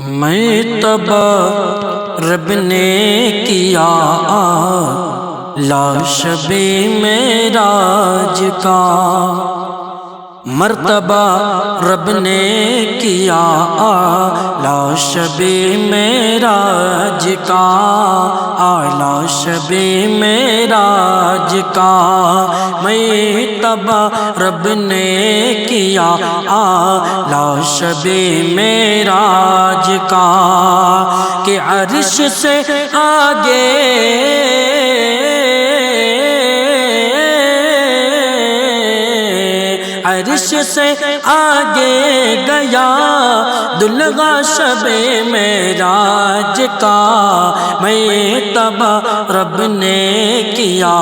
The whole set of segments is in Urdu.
میں تبا رب نے کیا شب معراج کا، مرتبہ رب نے کیا شب معراج کا، شب معراج کا، مرتبہ رب نے کیا شب معراج کا، کہ عرش سے آگے عرش سے آگے گیا دلغا شب معراج کا، مرتبہ رب نے کیا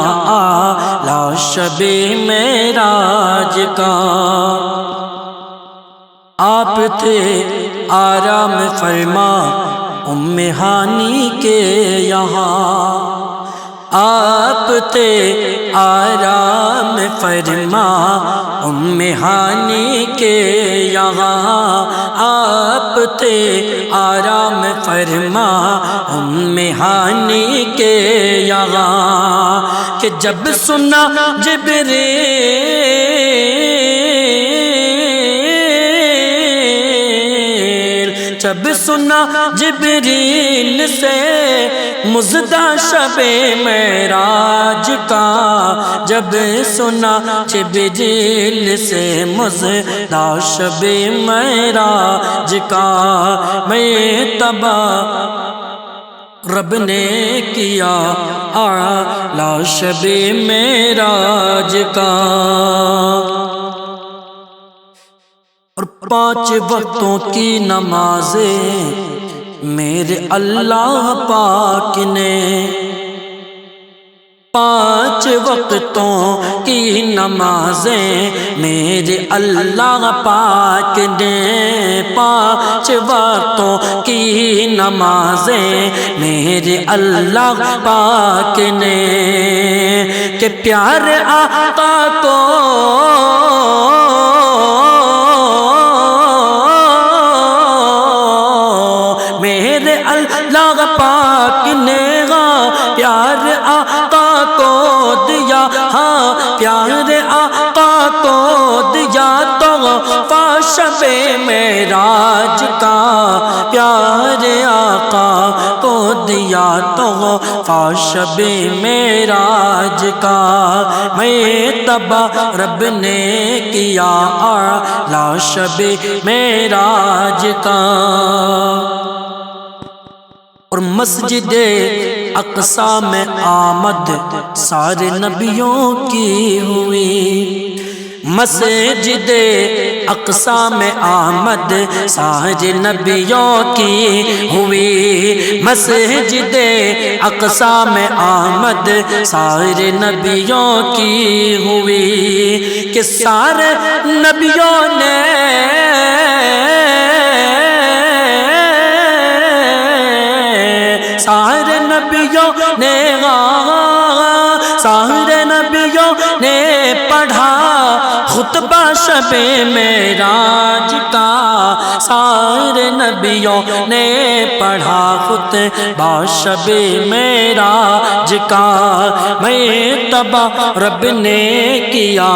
شب معراج کا۔ آپ تھے آرام فرما ام ہانی کے یہاں، آپ تھے آرام فرما ام ہانی کے یہاں، آپ تھے آرام فرما ام ہانی کے یہاں، کہ جب سنا جب سنا جبریل سے مزدہ شب معراج کا، جب سنا جبریل سے مزدہ شب معراج کا، مرتبہ رب نے کیا شب معراج کا۔ اور 5 وقتوں کی نمازیں میرے اللہ پاک نے، 5 وقتوں کی نمازیں میرے اللہ پاک نے، 5 وقتوں کی نمازیں میرے اللہ پاک نے، کہ پیارے آقا کو میرے اللہ پاک نے پیار آقا کو دیا، ہاں پیار آقا کو دیا تحفہ شب معراج کا، پیار آقا کو دیا تحفہ شب معراج کا، مرتبہ رب نے کیا شب معراج کا۔ اور مسجد اقصی میں آمد سارے نبیوں کی ہوئی، مسجد اقصی میں آمد سارے نبیوں کی ہوئی، مسجد اقصی میں آمد سارے نبیوں کی ہوئی، کہ سارے نبیوں نے سارے نبیوں نے سارے نبیوں نے پڑھا خطبہ شب معراج کا، سارے نبیوں نے پڑھا خطبہ شب معراج کا، مرتبہ رب نے کیا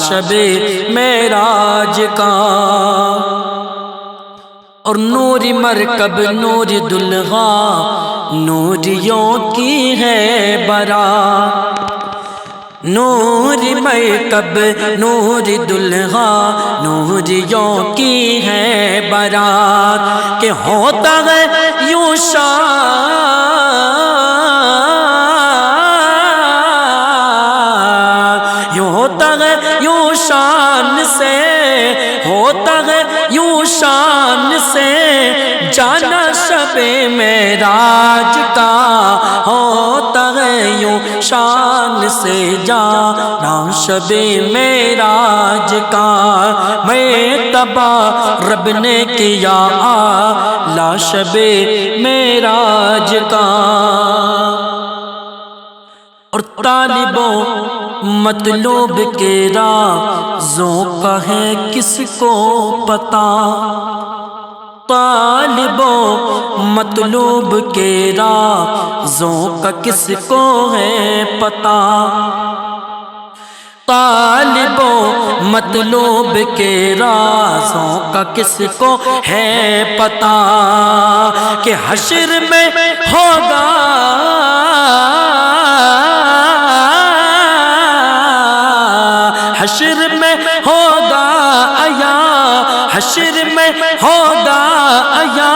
شب معراج کا۔ اور نور مرکب نور دلغا نوریوں کی ہے برات، نور مرکب نور دلغا نوریوں کی ہے برات، کہ ہوتا ہے یوں شان یوں ہوتا ہے یوں شان سے ہوتا ہے یوں شان سے جانا شب معراج کا، ہوتا ہے یوں شان سے جانا شب معراج کا، مرتبہ رب نے کیا شب معراج کا۔ اور طالبوں مطلوب کے رازوں کا ہے کس کو پتا، طالبوں مطلوب کے رازوں کا کس کو ہے پتہ، طالبوں مطلوب کے رازوں کا کس کو ہے پتہ، کہ حشر میں ہوگا حشر میں ہوگا آیا، حشر میں ہوگا آیا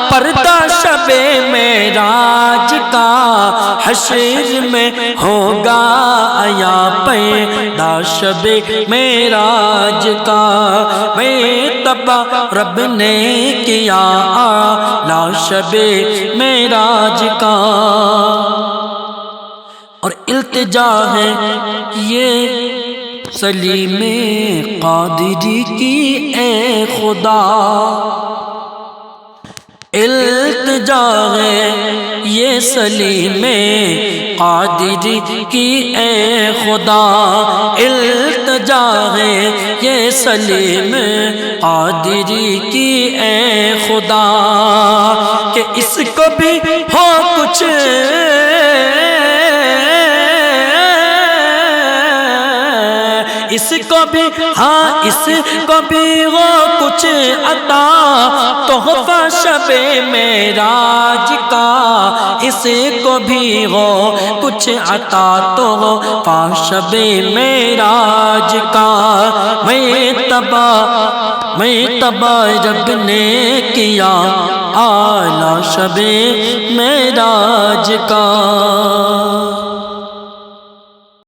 پردہ شب معراج کا، حشر میں ہوگا آیا پردہ شب معراج کا، میں تبا رب نے کیا اعلیٰ شب معراج کا۔ اور التجا ہے یہ سلیم قادری کی اے خدا، التجا ہے یہ سلیم قادری کی اے خدا، التجا ہے یہ سلیم قادری کی اے خدا، کہ اس کو بھی ہو کچھ اس کو بھی ہاں اس کو بھی ہو کچھ عطا تحفہ شب معراج کا، اس کو بھی ہو کچھ عطا تحفہ شب معراج کا، میں تبا رب نے کیا اعلیٰ شب معراج کا۔